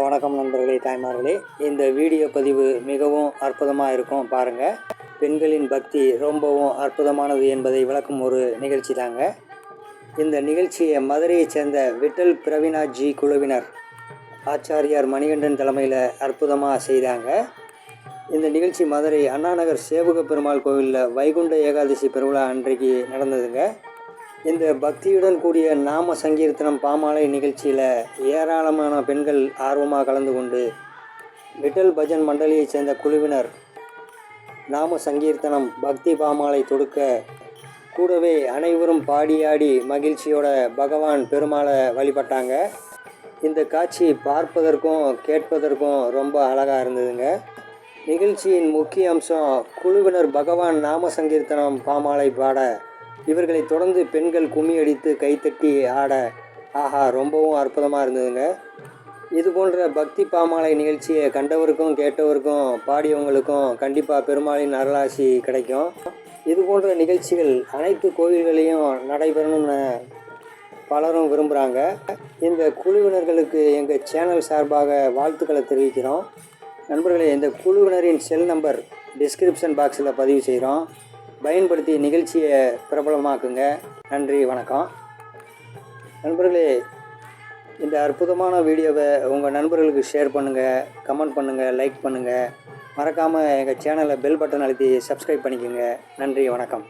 வணக்கம் நண்பர்களே, தாய்மார்களே. இந்த வீடியோ பதிவு மிகவும் அற்புதமாக இருக்கும். பாருங்கள், பெண்களின் பக்தி ரொம்பவும் அற்புதமானது என்பதை விளக்கும் ஒரு நிகழ்ச்சி தாங்க. இந்த நிகழ்ச்சியை மதுரையைச் சேர்ந்த விட்டல் பிரவீனாஜி குழுவினர் ஆச்சாரியார் மணிகண்டன் தலைமையில் அற்புதமாக செய்தாங்க. இந்த நிகழ்ச்சி மதுரை அண்ணாநகர் சேவக பெருமாள் கோவிலில் வைகுண்ட ஏகாதசி பெருவிழா அன்றைக்கு நடந்ததுங்க. இந்த பக்தியுடன் கூடிய நாம சங்கீர்த்தனம் பாமாலை நிகழ்ச்சியில் ஏராளமான பெண்கள் ஆர்வமாக கலந்து கொண்டு விட்டல் பஜன் மண்டலியைச் சேர்ந்த குழுவினர் நாம சங்கீர்த்தனம் பக்தி பாமாலை தொடுக்க, கூடவே அனைவரும் பாடியாடி மகிழ்ச்சியோட பகவான் பெருமாளை வழிபட்டாங்க. இந்த காட்சி பார்ப்பதற்கும் கேட்பதற்கும் ரொம்ப அழகாக இருந்ததுங்க. நிகழ்ச்சியின் முக்கிய அம்சம் குழுவினர் பகவான் நாம சங்கீர்த்தனம் பாமாலை பாட, இவர்களை தொடர்ந்து பெண்கள் கும்மி அடித்து கைத்தட்டி ஆட, ஆஹா, ரொம்பவும் அற்புதமாக இருந்ததுங்க. இது போன்ற பக்தி பாமாலை நிகழ்ச்சியை கண்டவருக்கும் கேட்டவருக்கும் பாடியவங்களுக்கும் கண்டிப்பாக பெருமாளின் அருளாசி கிடைக்கும். இது போன்ற நிகழ்ச்சிகள் அனைத்து கோயில்களையும் நடைபெறணும்னு பலரும் விரும்புகிறாங்க. இந்த குழுவினர்களுக்கு எங்கள் சேனல் சார்பாக வாழ்த்துக்களை தெரிவிக்கிறோம். நண்பர்களே, இந்த குழுவினரின் செல் நம்பர் டிஸ்கிரிப்ஷன் பாக்ஸில் பதிவு செய்கிறோம். பயன்படுத்தி நிகழ்ச்சியை பிரபலமாக்குங்க. நன்றி, வணக்கம். நண்பர்களே, இந்த அற்புதமான வீடியோவை உங்கள் நண்பர்களுக்கு ஷேர் பண்ணுங்கள், கமெண்ட் பண்ணுங்கள், லைக் பண்ணுங்கள். மறக்காமல் எங்கள் சேனலை பெல் பட்டன் அழுத்தி சப்ஸ்கிரைப் பண்ணிக்கோங்க. நன்றி, வணக்கம்.